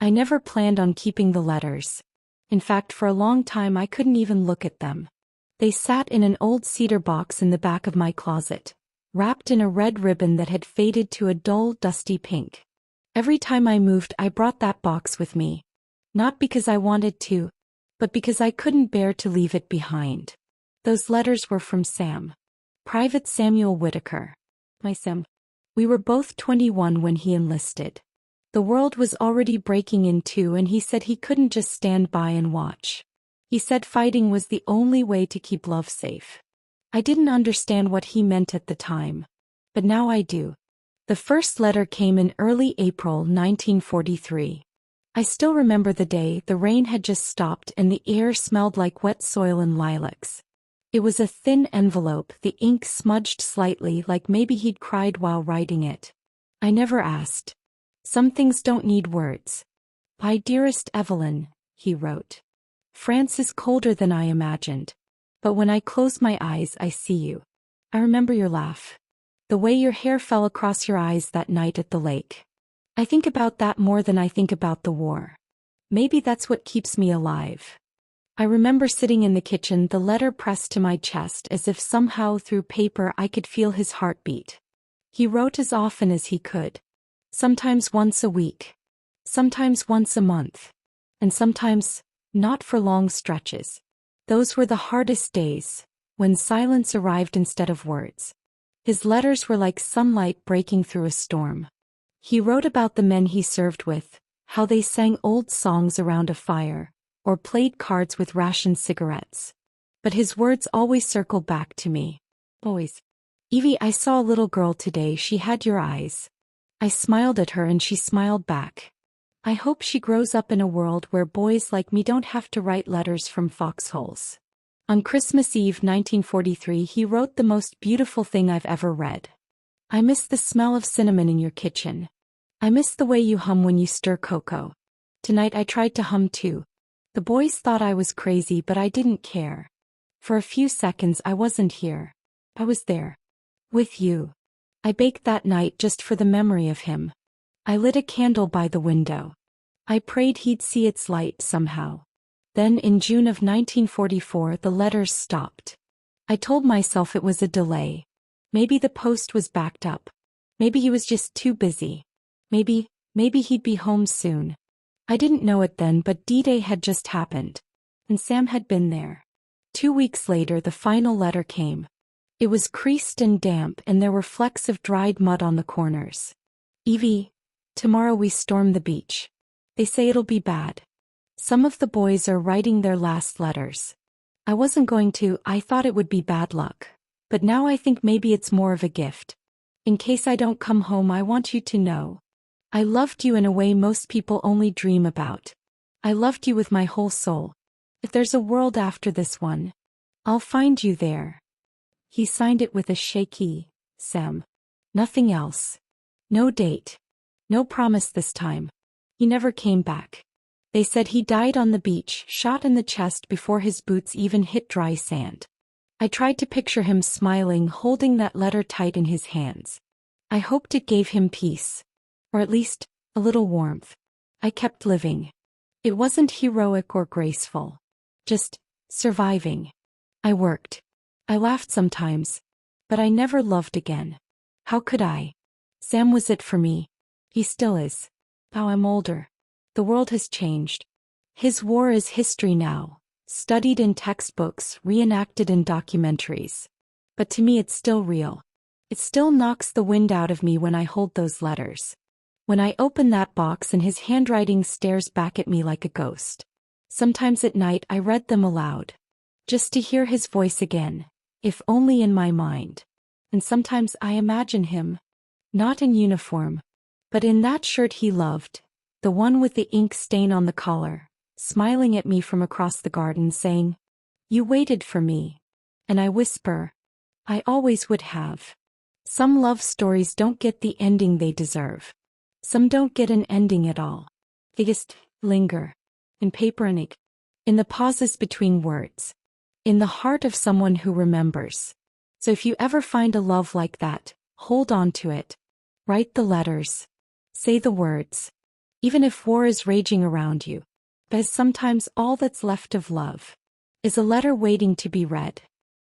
I never planned on keeping the letters. In fact, for a long time I couldn't even look at them. They sat in an old cedar box in the back of my closet, wrapped in a red ribbon that had faded to a dull, dusty pink. Every time I moved, I brought that box with me. Not because I wanted to, but because I couldn't bear to leave it behind. Those letters were from Sam. Private Samuel Whitaker. My Sam. We were both 21 when he enlisted. The world was already breaking in two, and he said he couldn't just stand by and watch. He said fighting was the only way to keep love safe. I didn't understand what he meant at the time. But now I do. The first letter came in early April 1943. I still remember the day. The rain had just stopped and the air smelled like wet soil and lilacs. It was a thin envelope, the ink smudged slightly, like maybe he'd cried while writing it. I never asked. Some things don't need words. "My dearest Evelyn," he wrote. "France is colder than I imagined. But when I close my eyes, I see you. I remember your laugh. The way your hair fell across your eyes that night at the lake. I think about that more than I think about the war. Maybe that's what keeps me alive." I remember sitting in the kitchen, the letter pressed to my chest, as if somehow through paper I could feel his heartbeat. He wrote as often as he could. Sometimes once a week. Sometimes once a month. And sometimes not for long stretches. Those were the hardest days, when silence arrived instead of words. His letters were like sunlight breaking through a storm. He wrote about the men he served with, how they sang old songs around a fire, or played cards with rationed cigarettes. But his words always circled back to me. Always. "Evie, I saw a little girl today. She had your eyes. I smiled at her and she smiled back. I hope she grows up in a world where boys like me don't have to write letters from foxholes." On Christmas Eve 1943, he wrote the most beautiful thing I've ever read. "I miss the smell of cinnamon in your kitchen. I miss the way you hum when you stir cocoa. Tonight I tried to hum too. The boys thought I was crazy, but I didn't care. For a few seconds I wasn't here. I was there. With you. I baked that night just for the memory of him. I lit a candle by the window. I prayed he'd see its light somehow." Then in June of 1944 the letters stopped. I told myself it was a delay. Maybe the post was backed up. Maybe he was just too busy. Maybe he'd be home soon. I didn't know it then, but D-Day had just happened. And Sam had been there. 2 weeks later the final letter came. It was creased and damp, and there were flecks of dried mud on the corners. "Evie, tomorrow we storm the beach. They say it'll be bad. Some of the boys are writing their last letters. I wasn't going to. I thought it would be bad luck. But now I think maybe it's more of a gift. In case I don't come home, I want you to know. I loved you in a way most people only dream about. I loved you with my whole soul. If there's a world after this one, I'll find you there." He signed it with a shaky Sam. Nothing else. No date. No promise this time. He never came back. They said he died on the beach, shot in the chest before his boots even hit dry sand. I tried to picture him smiling, holding that letter tight in his hands. I hoped it gave him peace. Or at least, a little warmth. I kept living. It wasn't heroic or graceful. Just surviving. I worked. I laughed sometimes. But I never loved again. How could I? Sam was it for me. He still is. Now I'm older. The world has changed. His war is history now, studied in textbooks, reenacted in documentaries. But to me it's still real. It still knocks the wind out of me when I hold those letters. When I open that box and his handwriting stares back at me like a ghost. Sometimes at night I read them aloud. Just to hear his voice again, if only in my mind. And sometimes I imagine him. Not in uniform. But in that shirt he loved. The one with the ink stain on the collar, smiling at me from across the garden saying, "You waited for me." And I whisper, "I always would have." Some love stories don't get the ending they deserve. Some don't get an ending at all. They just linger. In paper and ink. In the pauses between words. In the heart of someone who remembers. So if you ever find a love like that, hold on to it. Write the letters. Say the words. even if war is raging around you, because sometimes all that's left of love is a letter waiting to be read.